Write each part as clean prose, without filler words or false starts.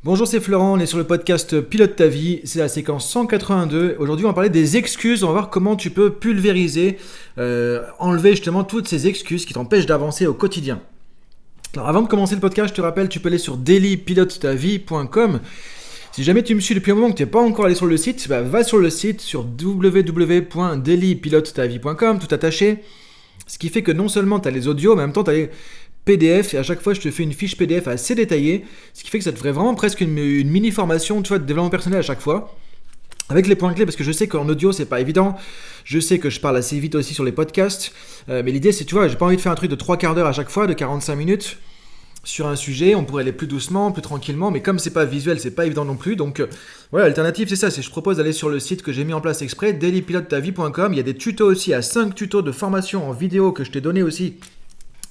Bonjour, c'est Florent, on est sur le podcast Pilote ta vie, c'est la séquence 182. Aujourd'hui, on va parler des excuses, on va voir comment tu peux pulvériser, enlever justement toutes ces excuses qui t'empêchent d'avancer au quotidien. Alors avant de commencer le podcast, je te rappelle, tu peux aller sur dailypilotetavie.com. Si jamais tu me suis depuis un moment que tu n'es pas encore allé sur le site, va sur le site sur www.dailypilotetavie.com, tout attaché. Ce qui fait que non seulement tu as les audios, mais en même temps tu as les PDF, et à chaque fois je te fais une fiche PDF assez détaillée, ce qui fait que ça te ferait vraiment presque une mini formation, tu vois, de développement personnel à chaque fois, avec les points clés, parce que je sais qu'en audio c'est pas évident, je sais que je parle assez vite aussi sur les podcasts, mais l'idée c'est, tu vois, j'ai pas envie de faire un truc de 3 quarts d'heure à chaque fois, de 45 minutes sur un sujet, on pourrait aller plus doucement, plus tranquillement, mais comme c'est pas visuel, c'est pas évident non plus, donc voilà, l'alternative c'est ça, je propose d'aller sur le site que j'ai mis en place exprès, dailypilotetavie.com, il y a des tutos aussi, il y a 5 tutos de formation en vidéo que je t'ai donné aussi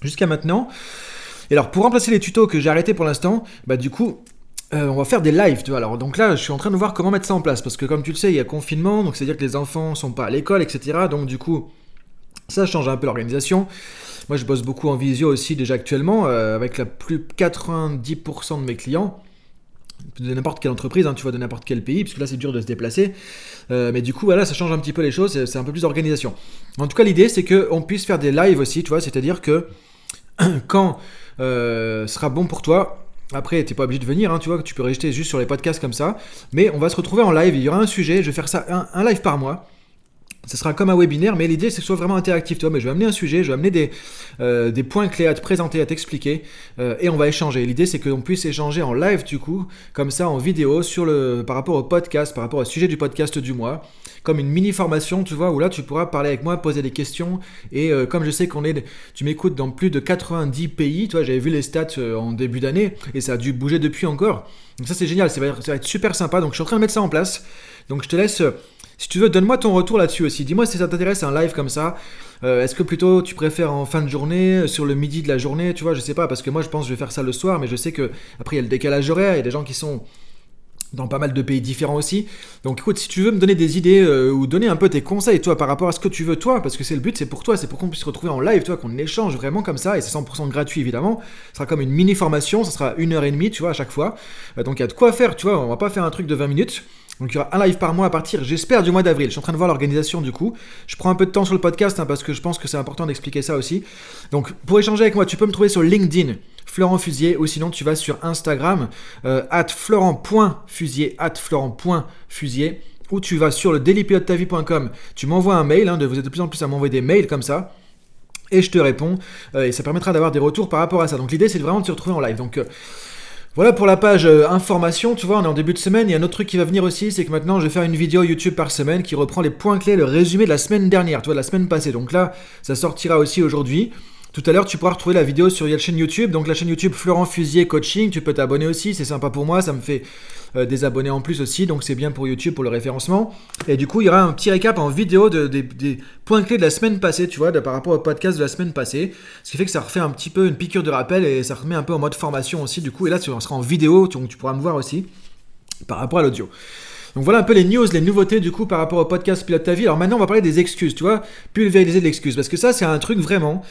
jusqu'à maintenant. Et alors pour remplacer les tutos que j'ai arrêtés pour l'instant, du coup on va faire des lives, tu vois. Alors donc là je suis en train de voir comment mettre ça en place, parce que comme tu le sais il y a confinement, donc c'est à dire que les enfants sont pas à l'école, etc. Donc du coup ça change un peu l'organisation. Moi je bosse beaucoup en visio aussi déjà actuellement, avec la plus 90% de mes clients de n'importe quelle entreprise, hein, tu vois, de n'importe quel pays, parce que là c'est dur de se déplacer, mais du coup voilà, ça change un petit peu les choses, c'est un peu plus d'organisation. En tout cas l'idée c'est qu'on puisse faire des lives aussi, tu vois, c'est-à-dire que quand sera bon pour toi, après t'es pas obligé de venir, hein, tu vois, tu peux rester juste sur les podcasts comme ça, mais on va se retrouver en live, il y aura un sujet, je vais faire ça un live par mois. Ce sera comme un webinaire, mais l'idée c'est que ce soit vraiment interactif, tu vois. Mais je vais amener un sujet, je vais amener des points clés à te présenter, à t'expliquer, et on va échanger. L'idée c'est qu'on puisse échanger en live du coup, comme ça en vidéo, par rapport au podcast, par rapport au sujet du podcast du mois, comme une mini formation, tu vois, où là tu pourras parler avec moi, poser des questions, et comme je sais tu m'écoutes dans plus de 90 pays, tu vois, j'avais vu les stats en début d'année, et ça a dû bouger depuis encore. Donc ça c'est génial, ça va être super sympa, donc je suis en train de mettre ça en place. Donc je te laisse... Si tu veux, donne-moi ton retour là-dessus aussi. Dis-moi si ça t'intéresse un live comme ça. Est-ce que plutôt tu préfères en fin de journée, sur le midi de la journée, tu vois, je sais pas, parce que moi je pense que je vais faire ça le soir, mais je sais que après il y a le décalage horaire, il y a des gens qui sont dans pas mal de pays différents aussi. Donc écoute, si tu veux me donner des idées ou donner un peu tes conseils, toi, par rapport à ce que tu veux, toi, parce que c'est le but, c'est pour toi, c'est pour qu'on puisse se retrouver en live, toi, qu'on échange vraiment comme ça, et c'est 100% gratuit évidemment. Ce sera comme une mini formation, ça sera 1h30, tu vois, à chaque fois. Donc il y a de quoi faire, tu vois, on va pas faire un truc de 20 minutes. Donc il y aura un live par mois à partir, j'espère, du mois d'avril. Je suis en train de voir l'organisation du coup. Je prends un peu de temps sur le podcast parce que je pense que c'est important d'expliquer ça aussi. Donc pour échanger avec moi, tu peux me trouver sur LinkedIn, Florent Fusier, ou sinon tu vas sur Instagram, @florent.fusier, @florent.fusier, ou tu vas sur le dailypilotetavie.com. Tu m'envoies un mail, vous êtes de plus en plus à m'envoyer des mails comme ça. Et je te réponds, et ça permettra d'avoir des retours par rapport à ça. Donc l'idée c'est vraiment de se retrouver en live. Donc voilà pour la page information, tu vois, on est en début de semaine. Il y a un autre truc qui va venir aussi, c'est que maintenant je vais faire une vidéo YouTube par semaine qui reprend les points clés, le résumé de la semaine dernière, tu vois, de la semaine passée. Donc là, ça sortira aussi aujourd'hui. Tout à l'heure, tu pourras retrouver la vidéo sur la chaîne YouTube. Donc la chaîne YouTube Florent Fusier Coaching, tu peux t'abonner aussi, c'est sympa pour moi, ça me fait des abonnés en plus aussi, donc c'est bien pour YouTube, pour le référencement. Et du coup, il y aura un petit récap en vidéo des points clés de la semaine passée, tu vois, par rapport au podcast de la semaine passée. Ce qui fait que ça refait un petit peu une piqûre de rappel et ça remet un peu en mode formation aussi, du coup. Et là, on sera en vidéo, donc tu pourras me voir aussi par rapport à l'audio. Donc voilà un peu les news, les nouveautés du coup par rapport au podcast Pilote ta vie. Alors maintenant on va parler des excuses, tu vois, pulvériser de l'excuse. Parce que ça c'est un truc vraiment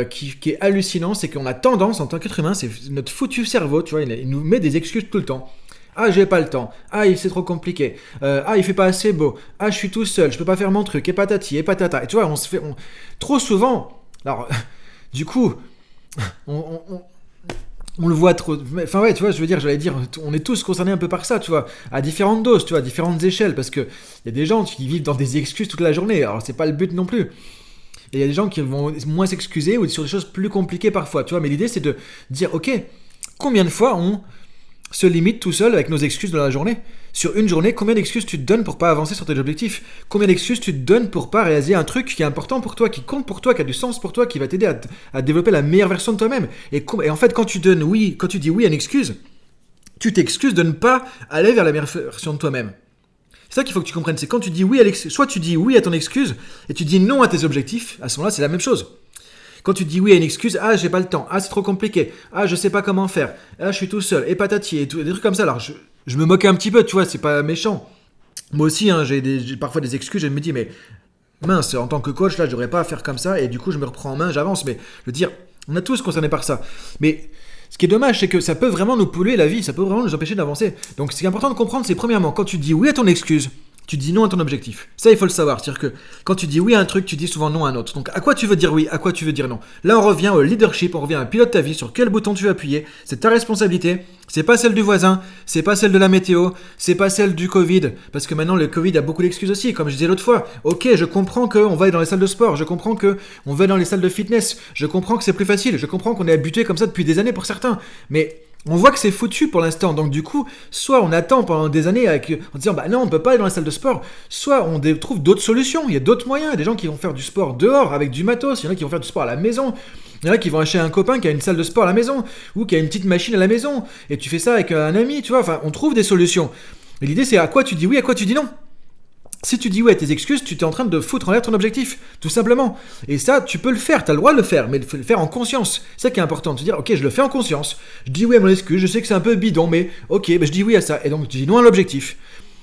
qui est hallucinant, c'est qu'on a tendance en tant qu'être humain, c'est notre foutu cerveau, tu vois, il nous met des excuses tout le temps. Ah j'ai pas le temps, ah c'est trop compliqué, ah il fait pas assez beau, ah je suis tout seul, je peux pas faire mon truc, et patati, et patata. Et tu vois, trop souvent, alors du coup, on le voit trop. Enfin ouais, tu vois, j'allais dire, on est tous concernés un peu par ça, tu vois, à différentes doses, tu vois, à différentes échelles, parce que il y a des gens qui vivent dans des excuses toute la journée. Alors c'est pas le but non plus. Et il y a des gens qui vont moins s'excuser ou sur des choses plus compliquées parfois, tu vois. Mais l'idée c'est de dire, ok, combien de fois on se limite tout seul avec nos excuses de la journée. Sur une journée, combien d'excuses tu te donnes pour pas avancer sur tes objectifs? Combien d'excuses tu te donnes pour pas réaliser un truc qui est important pour toi, qui compte pour toi, qui a du sens pour toi, qui va t'aider à développer la meilleure version de toi-même? Et en fait, quand tu dis oui à une excuse, tu t'excuses de ne pas aller vers la meilleure version de toi-même. C'est ça qu'il faut que tu comprennes. C'est quand tu dis oui à l'excuse, soit tu dis oui à ton excuse et tu dis non à tes objectifs, à ce moment-là, c'est la même chose. Quand tu dis oui à une excuse, ah j'ai pas le temps, ah c'est trop compliqué, ah je sais pas comment faire, ah je suis tout seul, et patati, et tout, des trucs comme ça. Alors je me moquais un petit peu, tu vois, c'est pas méchant. Moi aussi, j'ai parfois des excuses, je me dis mais mince, en tant que coach là, je devrais pas faire comme ça, et du coup je me reprends en main, j'avance. Mais je veux dire, on a tous concernés par ça. Mais Ce qui est dommage, c'est que ça peut vraiment nous polluer la vie, ça peut vraiment nous empêcher d'avancer. Donc ce qui est important de comprendre, c'est premièrement, quand tu dis oui à ton excuse, tu dis non à ton objectif. Ça, il faut le savoir. C'est-à-dire que quand tu dis oui à un truc, tu dis souvent non à un autre. Donc à quoi tu veux dire oui, à quoi tu veux dire non. Là, on revient au leadership, on revient à un pilote de ta vie, sur quel bouton tu veux appuyer. C'est ta responsabilité. C'est pas celle du voisin, c'est pas celle de la météo, c'est pas celle du Covid. Parce que maintenant, le Covid a beaucoup d'excuses aussi. Comme je disais l'autre fois, ok, je comprends qu'on va aller dans les salles de sport, je comprends qu'on va dans les salles de fitness, je comprends que c'est plus facile, je comprends qu'on est habitué comme ça depuis des années pour certains. Mais on voit que c'est foutu pour l'instant, donc du coup, soit on attend pendant des années en disant bah non, on peut pas aller dans la salle de sport, soit on trouve d'autres solutions, il y a d'autres moyens, il y a des gens qui vont faire du sport dehors avec du matos, il y en a qui vont faire du sport à la maison, il y en a qui vont acheter un copain qui a une salle de sport à la maison, ou qui a une petite machine à la maison, et tu fais ça avec un ami, tu vois, enfin on trouve des solutions. Et l'idée c'est à quoi tu dis oui, à quoi tu dis non. Si tu dis ouais à tes excuses, tu t'es en train de foutre en l'air ton objectif, tout simplement. Et ça, tu peux le faire, tu as le droit de le faire, mais il faut le faire en conscience. C'est ça qui est important, de se dire, ok, je le fais en conscience, je dis oui à mon excuse, je sais que c'est un peu bidon, mais ok, je dis oui à ça, et donc je dis non à l'objectif.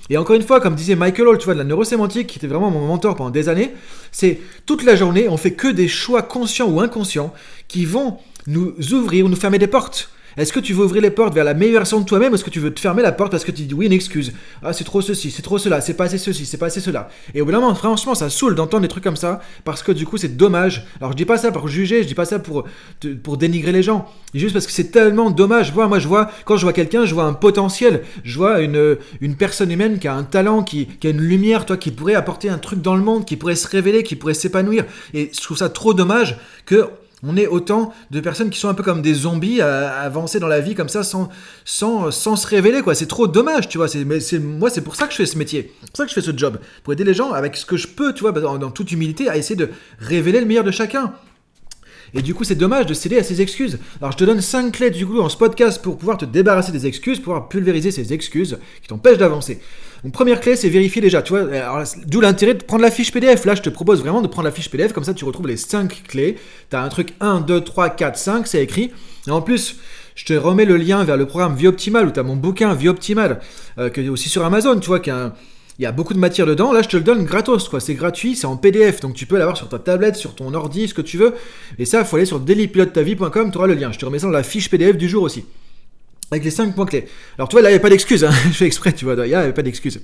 Et encore une fois, comme disait Michael Hall, tu vois, de la neurosémantique, qui était vraiment mon mentor pendant des années, c'est toute la journée, on fait que des choix conscients ou inconscients qui vont nous ouvrir ou nous fermer des portes. Est-ce que tu veux ouvrir les portes vers la meilleure version de toi-même ou est-ce que tu veux te fermer la porte parce que tu dis oui, une excuse. Ah, c'est trop ceci, c'est trop cela, c'est pas assez ceci, c'est pas assez cela. Et au bout d'un moment, franchement, ça saoule d'entendre des trucs comme ça parce que du coup, c'est dommage. Alors, je dis pas ça pour juger, je dis pas ça pour dénigrer les gens. Juste parce que c'est tellement dommage. Moi, quand je vois quelqu'un, je vois un potentiel. Je vois une personne humaine qui a un talent, qui a une lumière, toi, qui pourrait apporter un truc dans le monde, qui pourrait se révéler, qui pourrait s'épanouir. Et je trouve ça trop dommage que on est autant de personnes qui sont un peu comme des zombies à avancer dans la vie comme ça sans se révéler, quoi. C'est trop dommage, tu vois. Moi, c'est pour ça que je fais ce métier. C'est pour ça que je fais ce job. Pour aider les gens avec ce que je peux, tu vois, dans toute humilité, à essayer de révéler le meilleur de chacun. Et du coup, c'est dommage de céder à ces excuses. Alors, je te donne 5 clés du coup dans ce podcast pour pouvoir te débarrasser des excuses, pouvoir pulvériser ces excuses qui t'empêchent d'avancer. Donc, première clé, c'est vérifier déjà. Tu vois, alors, d'où l'intérêt de prendre la fiche PDF. Là, je te propose vraiment de prendre la fiche PDF, comme ça, tu retrouves les 5 clés. Tu as un truc 1, 2, 3, 4, 5, c'est écrit. Et en plus, je te remets le lien vers le programme Vie Optimale, où tu as mon bouquin Vie Optimale, qui est aussi sur Amazon, tu vois, il y a beaucoup de matière dedans. Là, je te le donne gratos, quoi. C'est gratuit, c'est en PDF. Donc, tu peux l'avoir sur ta tablette, sur ton ordi, ce que tu veux. Et ça, il faut aller sur dailypilotetavie.com, tu auras le lien. Je te remets ça dans la fiche PDF du jour aussi. Avec les 5 points clés. Alors, tu vois, là, il n'y a pas d'excuse. Hein. Je fais exprès, tu vois. Il n'y a pas d'excuse.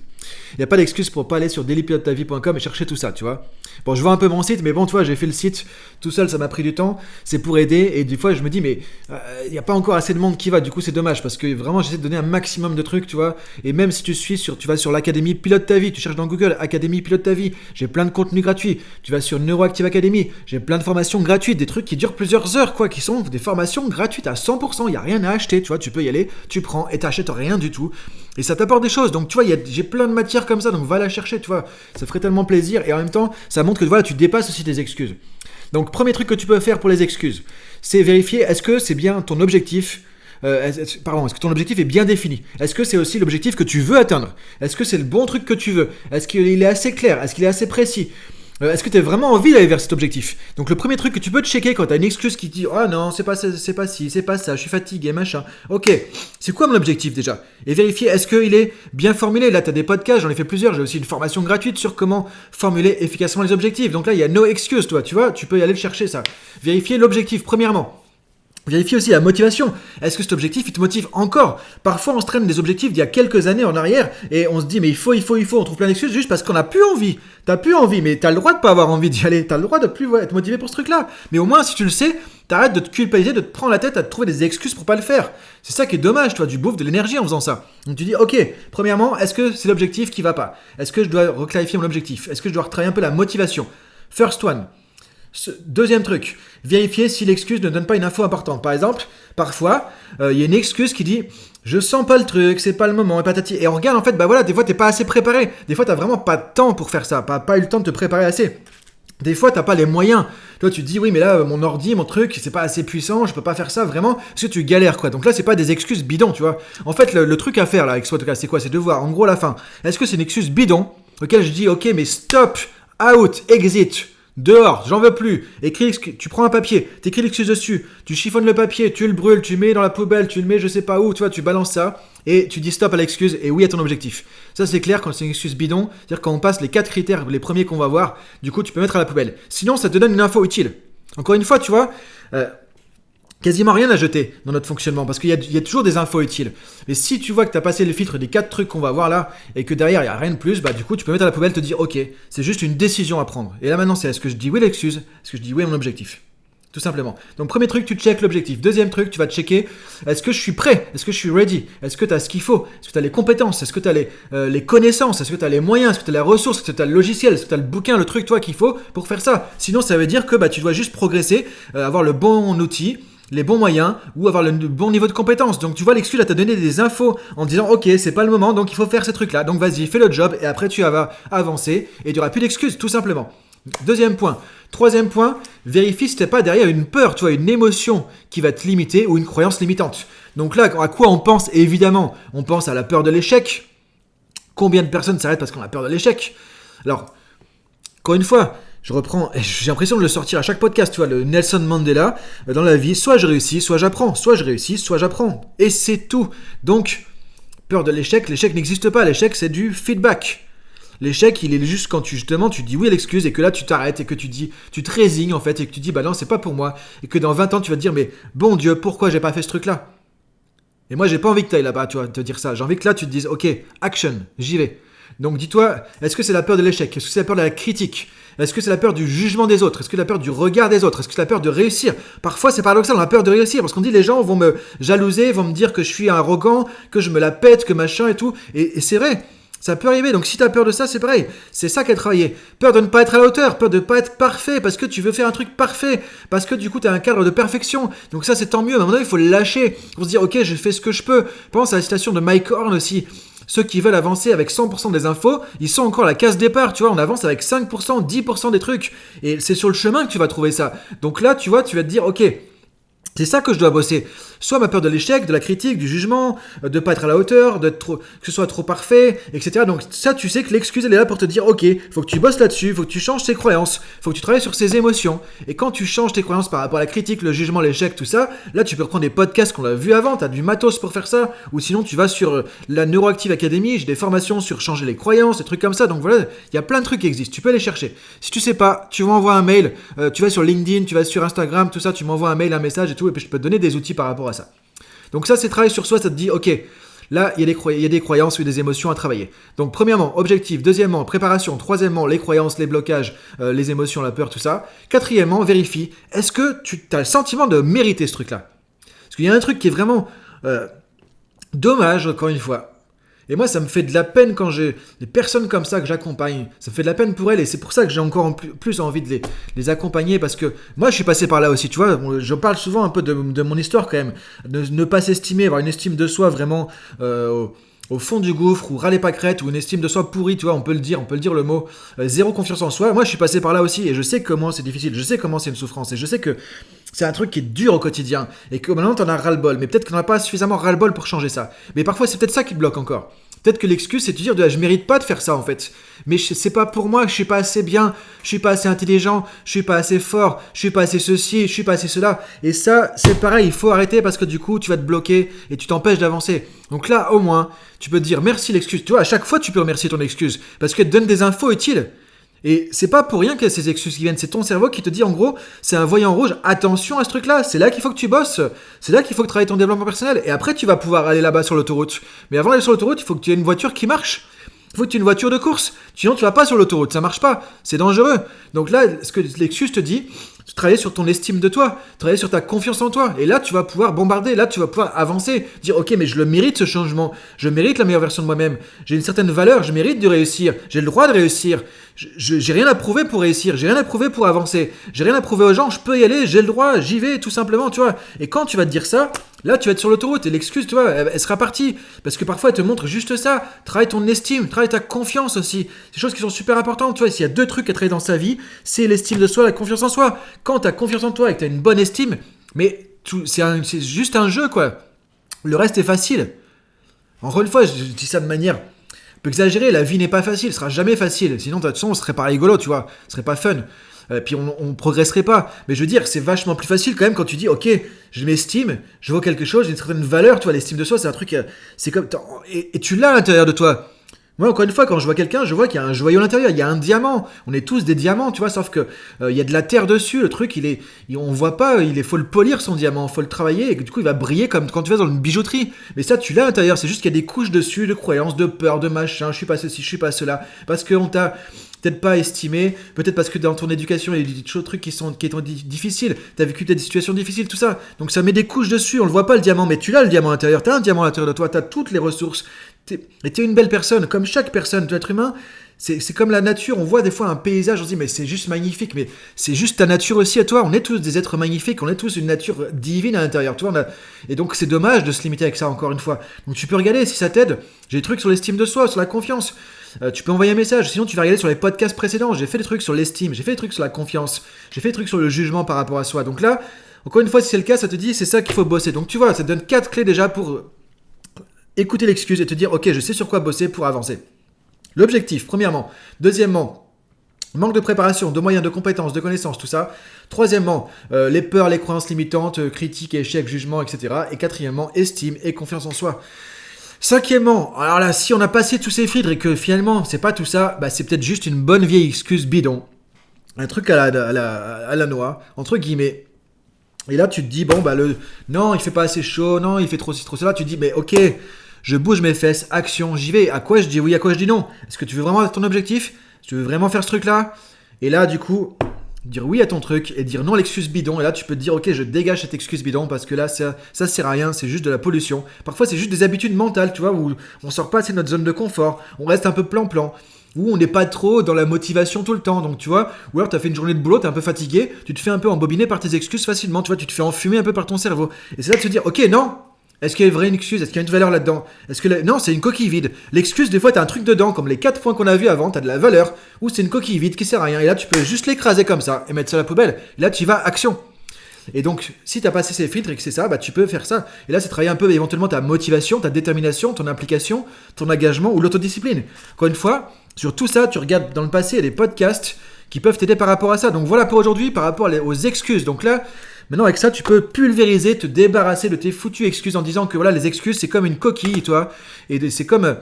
Il n'y a pas d'excuse pour pas aller sur dailypilotetavie.com et chercher tout ça, tu vois. Bon, je vois un peu mon site, mais bon, tu vois, j'ai fait le site tout seul, ça m'a pris du temps. C'est pour aider. Et des fois, je me dis, mais il n'y a pas encore assez de monde qui va. Du coup, c'est dommage parce que vraiment, j'essaie de donner un maximum de trucs, tu vois. Et même si tu vas sur l'Académie Pilote ta vie, tu cherches dans Google Académie Pilote ta vie, j'ai plein de contenus gratuits. Tu vas sur Neuroactive Academy, j'ai plein de formations gratuites, des trucs qui durent plusieurs heures, quoi, qui sont des formations gratuites à 100%. Il n'y a rien à acheter, tu vois. Tu peux y aller, tu prends et t'achètes rien du tout. Et ça t'apporte des choses. Donc, tu vois, j'ai plein de matières comme ça. Donc, va la chercher, tu vois. Ça ferait tellement plaisir. Et en même temps, ça montre que voilà, tu dépasses aussi tes excuses. Donc, premier truc que tu peux faire pour les excuses, c'est vérifier est-ce que c'est bien ton objectif. Est-ce que ton objectif est bien défini? Est-ce que c'est aussi l'objectif que tu veux atteindre? Est-ce que c'est le bon truc que tu veux? Est-ce qu'il est assez clair? Est-ce qu'il est assez précis? Est-ce que tu as vraiment envie d'aller vers cet objectif? Donc le premier truc que tu peux te checker quand tu as une excuse qui te dit « Ah non, c'est pas ci, c'est pas ça, je suis fatigué, machin. » Ok, c'est quoi mon objectif déjà? Et vérifier, est-ce qu'il est bien formulé? Là, tu as des podcasts, j'en ai fait plusieurs, j'ai aussi une formation gratuite sur comment formuler efficacement les objectifs. Donc là, il y a no excuse, toi, tu vois, tu peux y aller le chercher ça. Vérifier l'objectif, premièrement. Vérifie aussi la motivation. Est-ce que cet objectif, il te motive encore? Être on se traîne des objectifs d'il y a quelques années en arrière et on se dit mais il faut, on trouve plein d'excuses juste parce qu'on n'a plus envie. T'as plus envie, mais t'as le droit de pas avoir envie d'y aller. T'as le droit de plus être motivé pour ce truc-là. Mais au moins, si tu le sais, t'arrêtes de te culpabiliser, de te prendre la tête à te trouver des excuses pour pas le faire. C'est ça qui est dommage, toi, du bouffe de l'énergie en faisant ça. Donc tu dis, ok, premièrement, est-ce que c'est l'objectif qui va pas? Est-ce que je dois reclarifier mon objectif? Est-ce que je dois retravailler un peu la motivation? First one. Deuxième truc, vérifier si l'excuse ne donne pas une info importante. Par exemple, parfois, il y a une excuse qui dit « Je sens pas le truc, c'est pas le moment, et patati. » Et on regarde, en fait, bah voilà, des fois, t'es pas assez préparé. Des fois, t'as vraiment pas de temps pour faire ça, pas eu le temps de te préparer assez. Des fois, t'as pas les moyens. Toi, tu te dis, oui, mais là, mon ordi, mon truc, c'est pas assez puissant, je peux pas faire ça vraiment, parce que tu galères, quoi. Donc là, c'est pas des excuses bidons, tu vois. En fait, le truc à faire, là, avec ce podcast, c'est quoi? C'est de voir, en gros, à la fin, est-ce que c'est une excuse bidon, auquel je dis, ok, mais stop, out, exit, dehors, j'en veux plus. Tu prends un papier, t'écris l'excuse dessus, tu chiffonnes le papier, tu le brûles, tu le mets dans la poubelle, tu le mets je sais pas où, tu vois, tu balances ça et tu dis stop à l'excuse et oui à ton objectif. Ça c'est clair quand c'est une excuse bidon, c'est-à-dire quand on passe les 4 critères, les premiers qu'on va voir, du coup tu peux mettre à la poubelle. Sinon ça te donne une info utile. Encore une fois, tu vois, quasiment rien à jeter dans notre fonctionnement parce qu'il y a toujours des infos utiles. Mais si tu vois que tu as passé le filtre des 4 trucs qu'on va voir là et que derrière il n'y a rien de plus, bah du coup tu peux mettre à la poubelle, te dire ok, c'est juste une décision à prendre. Et là maintenant c'est est-ce que je dis oui l'excuse, est-ce que je dis oui mon objectif. Tout simplement. Donc premier truc, tu checkes l'objectif. Deuxième truc, tu vas checker, est-ce que je suis prêt? Est-ce que je suis ready? Est-ce que tu as ce qu'il faut? Est-ce que tu as les compétences? Est-ce que tu as les connaissances? Est-ce que tu as les moyens? Est-ce que tu as les ressources? Est-ce que tu as le logiciel? Est-ce que tu as le bouquin, le truc toi qu'il faut pour faire ça? Sinon ça veut dire que tu dois juste progresser, avoir le bon outil, les bons moyens ou avoir le bon niveau de compétence. Donc tu vois, l'excuse, elle t'a donné des infos en disant ok, c'est pas le moment, donc il faut faire ces trucs-là. Donc vas-y, fais le job et après tu vas avancer et il n'y aura plus d'excuses, tout simplement. Deuxième point. Troisième point, vérifie si t'es pas derrière une peur, tu vois, une émotion qui va te limiter ou une croyance limitante. Donc là, à quoi on pense? Évidemment, on pense à la peur de l'échec. Combien de personnes s'arrêtent parce qu'on a peur de l'échec? Alors, encore une fois, je reprends, j'ai l'impression de le sortir à chaque podcast, tu vois, le Nelson Mandela, dans la vie, soit je réussis, soit j'apprends, soit je réussis, soit j'apprends. Et c'est tout. Donc, peur de l'échec n'existe pas, l'échec c'est du feedback. L'échec, il est juste quand tu dis oui à l'excuse et que là tu t'arrêtes et que tu te résignes en fait et que tu dis bah non, c'est pas pour moi et que dans 20 ans tu vas te dire mais bon Dieu, pourquoi j'ai pas fait ce truc là? Et moi j'ai pas envie que tu ailles là-bas, tu vois, te dire ça. J'ai envie que là tu te dises ok, action, j'y vais. Donc dis-toi, est-ce que c'est la peur de l'échec? Est-ce que c'est la peur de la critique? Est-ce que c'est la peur du jugement des autres? Est-ce que c'est la peur du regard des autres? Est-ce que c'est la peur de réussir? Parfois c'est paradoxal, on a peur de réussir parce qu'on dit les gens vont me jalouser, vont me dire que je suis arrogant, que je me la pète, que machin et tout. Et c'est vrai. Ça peut arriver, donc si tu as peur de ça, c'est pareil. C'est ça qu'elle travaillait. Peur de ne pas être à la hauteur, peur de ne pas être parfait, parce que tu veux faire un truc parfait, parce que du coup tu as un cadre de perfection. Donc ça c'est tant mieux, à un moment donné il faut le lâcher, pour se dire ok je fais ce que je peux. Pense à la citation de Mike Horn aussi. Ceux qui veulent avancer avec 100% des infos, ils sont encore à la case départ, tu vois, on avance avec 5%, 10% des trucs. Et c'est sur le chemin que tu vas trouver ça. Donc là tu vois, tu vas te dire ok, c'est ça que je dois bosser. Soit ma peur de l'échec, de la critique, du jugement, de pas être à la hauteur, que ce soit trop parfait, etc. Donc ça, tu sais que l'excuse, elle est là pour te dire, ok, faut que tu bosses là-dessus, faut que tu changes tes croyances, faut que tu travailles sur ces émotions. Et quand tu changes tes croyances par rapport à la critique, le jugement, l'échec, tout ça, là, tu peux reprendre des podcasts qu'on a vus avant, t'as du matos pour faire ça, ou sinon tu vas sur la Neuroactive Academy, j'ai des formations sur changer les croyances, des trucs comme ça. Donc voilà, il y a plein de trucs qui existent, tu peux les chercher. Si tu sais pas, tu m'envoies un mail, tu vas sur LinkedIn, tu vas sur Instagram, tout ça, tu m'envoies un mail, un message et tout, et puis je peux te donner des outils par rapport à ça. Donc ça, c'est travailler sur soi, ça te dit, ok, là, il y a des croyances ou des émotions à travailler. Donc premièrement, objectif. Deuxièmement, préparation. Troisièmement, les croyances, les blocages, les émotions, la peur, tout ça. Quatrièmement, vérifie, est-ce que tu as le sentiment de mériter ce truc-là? Parce qu'il y a un truc qui est vraiment dommage, encore une fois. Et moi, ça me fait de la peine quand j'ai des personnes comme ça que j'accompagne. Ça me fait de la peine pour elles et c'est pour ça que j'ai encore plus envie de les accompagner parce que moi, je suis passé par là aussi, tu vois. Je parle souvent un peu de mon histoire quand même. De ne pas s'estimer, avoir une estime de soi vraiment au fond du gouffre ou râler pas crête ou une estime de soi pourrie, tu vois, on peut le dire le mot. Zéro confiance en soi. Moi, je suis passé par là aussi et je sais comment c'est difficile. Je sais comment c'est une souffrance et je sais que c'est un truc qui est dur au quotidien et que maintenant t'en as ras-le-bol. Mais peut-être qu'on n'a pas suffisamment ras-le-bol pour changer ça. Mais parfois c'est peut-être ça qui te bloque encore. Peut-être que l'excuse c'est de te dire je mérite pas de faire ça en fait. Mais c'est pas pour moi, je suis pas assez bien, je suis pas assez intelligent, je suis pas assez fort, je suis pas assez ceci, je suis pas assez cela. Et ça c'est pareil, il faut arrêter parce que du coup tu vas te bloquer et tu t'empêches d'avancer. Donc là au moins tu peux te dire merci l'excuse. Tu vois, à chaque fois tu peux remercier ton excuse parce qu'elle te donne des infos utiles. Et c'est pas pour rien qu'il y a ces excuses qui viennent, c'est ton cerveau qui te dit en gros, c'est un voyant rouge, attention à ce truc-là, c'est là qu'il faut que tu bosses, c'est là qu'il faut que tu travailles ton développement personnel, et après tu vas pouvoir aller là-bas sur l'autoroute. Mais avant d'aller sur l'autoroute, il faut que tu aies une voiture qui marche. Il faut que tu aies une voiture de course, sinon tu vas pas sur l'autoroute, ça marche pas, c'est dangereux. Donc là, ce que l'excuse te dit, travailler sur ton estime de toi, travailler sur ta confiance en toi, et là tu vas pouvoir bombarder, là tu vas pouvoir avancer, dire ok mais je le mérite ce changement, je mérite la meilleure version de moi-même, j'ai une certaine valeur, je mérite de réussir, j'ai le droit de réussir, j'ai rien à prouver pour réussir, j'ai rien à prouver pour avancer, j'ai rien à prouver aux gens, je peux y aller, j'ai le droit, j'y vais tout simplement, tu vois. Et quand tu vas te dire ça, là tu vas être sur l'autoroute et l'excuse, tu vois, elle sera partie, parce que parfois elle te montre juste ça, travaille ton estime, travaille ta confiance aussi, c'est des choses qui sont super importantes, tu vois. S'il y a deux trucs à travailler dans sa vie, c'est l'estime de soi, la confiance en soi. Quand tu as confiance en toi et que tu as une bonne estime, mais c'est juste un jeu quoi, le reste est facile. Encore une fois, je dis ça de manière un peu exagérée, la vie n'est pas facile, ce sera jamais facile, sinon de toute façon on serait pas rigolo, tu vois, ce serait pas fun. Puis on progresserait pas. Mais je veux dire, c'est vachement plus facile quand même quand tu dis, ok, je m'estime, je vaux quelque chose, j'ai une certaine valeur, tu vois, l'estime de soi, c'est un truc, c'est comme, et tu l'as à l'intérieur de toi. Moi, encore une fois, quand je vois quelqu'un, je vois qu'il y a un joyau à l'intérieur, il y a un diamant. On est tous des diamants, tu vois, sauf que il y a de la terre dessus. Le truc, on voit pas, faut le polir son diamant, faut le travailler, et du coup, il va briller comme quand tu vas dans une bijouterie. Mais ça, tu l'as à l'intérieur. C'est juste qu'il y a des couches dessus, de croyances, de peur, de machin. Je suis pas ceci, je suis pas cela, parce qu'on t'a peut-être pas estimé, peut-être parce que dans ton éducation, il y a des trucs qui sont difficiles. T'as vécu des situations difficiles, tout ça. Donc ça met des couches dessus. On le voit pas le diamant, mais tu l'as le diamant à l'intérieur. T'as un diamant à l'intérieur de toi. T'as toutes les ressources. Et t'es une belle personne, comme chaque personne, tout être humain. C'est comme la nature, on voit des fois un paysage, on se dit mais c'est juste magnifique, mais c'est juste ta nature aussi à toi, on est tous des êtres magnifiques, on est tous une nature divine à l'intérieur, et donc c'est dommage de se limiter avec ça encore une fois. Donc tu peux regarder si ça t'aide, j'ai des trucs sur l'estime de soi, sur la confiance, tu peux envoyer un message, sinon tu vas regarder sur les podcasts précédents, j'ai fait des trucs sur l'estime, j'ai fait des trucs sur la confiance, j'ai fait des trucs sur le jugement par rapport à soi, donc là, encore une fois si c'est le cas, ça te dit c'est ça qu'il faut bosser, donc tu vois, ça te donne 4 clés déjà pour écouter l'excuse et te dire ok je sais sur quoi bosser pour avancer. L'objectif, premièrement. Deuxièmement, manque de préparation, de moyens, de compétences, de connaissances, tout ça. Troisièmement, les peurs, les croyances limitantes, critiques, échecs, jugements, etc. Et quatrièmement, estime et confiance en soi. Cinquièmement, alors là, si on a passé tous ces filtres et que finalement, c'est pas tout ça, bah c'est peut-être juste une bonne vieille excuse bidon. Un truc à la noix, entre guillemets. Et là, tu te dis, bon, bah non, il fait pas assez chaud, non, il fait trop ci, trop cela. Tu te dis, mais ok, je bouge mes fesses, action, j'y vais. À quoi je dis oui, à quoi je dis non? Est-ce que tu veux vraiment ton objectif? Est-ce que tu veux vraiment faire ce truc-là? Et là, du coup, dire oui à ton truc et dire non à l'excuse bidon. Et là, tu peux te dire, ok, je dégage cette excuse bidon parce que là, ça sert à rien, c'est juste de la pollution. Parfois, c'est juste des habitudes mentales, tu vois, où on sort pas assez de notre zone de confort, on reste un peu plan-plan. Où on n'est pas trop dans la motivation tout le temps, donc tu vois, ou alors tu as fait une journée de boulot, tu es un peu fatigué, tu te fais un peu embobiner par tes excuses facilement, tu vois, tu te fais enfumer un peu par ton cerveau. Et c'est là de se dire, ok, non, est-ce qu'il y a une vraie excuse? Est-ce qu'il y a une valeur là-dedans? Non, c'est une coquille vide. L'excuse, des fois, tu as un truc dedans, comme les 4 points qu'on a vus avant, tu as de la valeur, ou c'est une coquille vide qui sert à rien, et là tu peux juste l'écraser comme ça, et mettre ça à la poubelle. Et là tu y vas, action. Et donc, si tu as passé ces filtres et que c'est ça, bah tu peux faire ça. Et là, c'est travailler un peu éventuellement ta motivation, ta détermination, ton implication, ton engagement ou l'autodiscipline. Encore une fois, sur tout ça, tu regardes dans le passé, il y a des podcasts qui peuvent t'aider par rapport à ça. Donc voilà pour aujourd'hui, par rapport aux excuses. Donc là, maintenant avec ça, tu peux pulvériser, te débarrasser de tes foutues excuses en disant que voilà, les excuses, c'est comme une coquille, toi. Et c'est comme...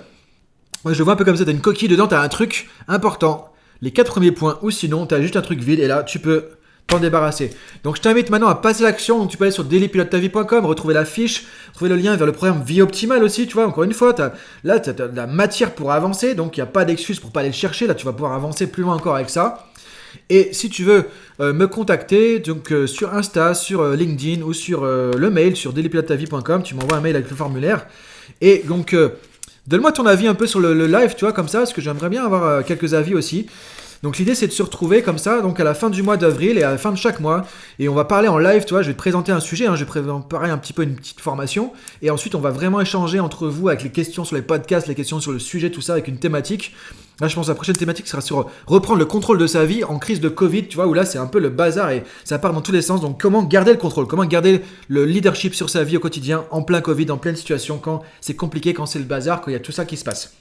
moi, je le vois un peu comme ça, tu as une coquille dedans, tu as un truc important. Les 4 premiers points, ou sinon, tu as juste un truc vide, et là, tu peux t'en débarrasser. Donc je t'invite maintenant à passer l'action. Donc tu peux aller sur dailypilotetavie.com, retrouver la fiche, trouver le lien vers le programme Vie Optimale aussi, tu vois. Encore une fois, t'as de la matière pour avancer, donc il n'y a pas d'excuse pour pas aller le chercher. Là, tu vas pouvoir avancer plus loin encore avec ça. Et si tu veux me contacter, donc sur Insta, sur LinkedIn ou sur le mail sur dailypilotetavie.com, tu m'envoies un mail avec le formulaire. Et donc donne-moi ton avis un peu sur le live, tu vois, comme ça, parce que j'aimerais bien avoir quelques avis aussi. Donc l'idée c'est de se retrouver comme ça, donc à la fin du mois d'avril et à la fin de chaque mois, et on va parler en live, tu vois, je vais te présenter un sujet, je vais préparer un petit peu une petite formation, et ensuite on va vraiment échanger entre vous avec les questions sur les podcasts, les questions sur le sujet, tout ça, avec une thématique. Là je pense que la prochaine thématique sera sur reprendre le contrôle de sa vie en crise de Covid, tu vois, où là c'est un peu le bazar et ça part dans tous les sens, donc comment garder le contrôle, comment garder le leadership sur sa vie au quotidien, en plein Covid, en pleine situation, quand c'est compliqué, quand c'est le bazar, quand il y a tout ça qui se passe.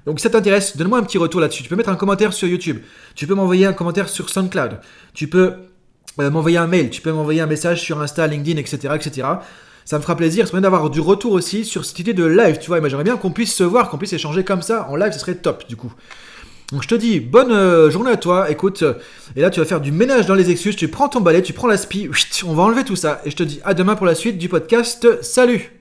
Donc si ça t'intéresse, donne-moi un petit retour là-dessus. Tu peux mettre un commentaire sur YouTube, tu peux m'envoyer un commentaire sur SoundCloud, tu peux m'envoyer un mail, tu peux m'envoyer un message sur Insta, LinkedIn, etc. etc. Ça me fera plaisir, c'est bien d'avoir du retour aussi sur cette idée de live, tu vois. Moi j'aimerais bien qu'on puisse se voir, qu'on puisse échanger comme ça en live, ce serait top du coup. Donc je te dis, bonne journée à toi, écoute, et là tu vas faire du ménage dans les excuses, tu prends ton balai, tu prends l'aspi, on va enlever tout ça, et je te dis à demain pour la suite du podcast, salut!